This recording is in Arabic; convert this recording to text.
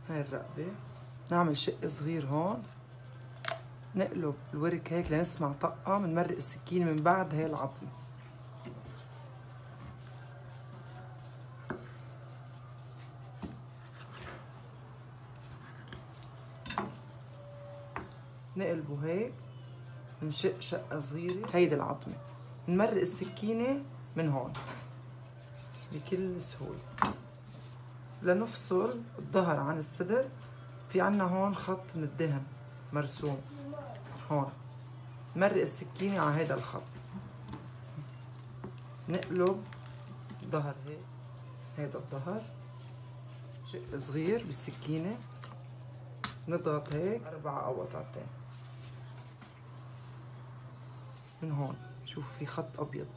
هاي الرقبة، نعمل شق صغير هون، نقلب الورك هيك لنسمع طقة، بنمرق السكين من بعد هاي العظمة. نقلبه هيك، نشق شقة صغيرة، هيدي العظمة، نمرق السكينة من هون بكل سهولة. لنفصل الظهر عن الصدر، في عنا هون خط من الدهن مرسوم هون، نمرق السكينة على هيدا الخط، نقلب ظهر هيك، هيدا الظهر شق صغير بالسكينة، نضغط هيك 4 قوطعتين من هون. شوف في خط أبيض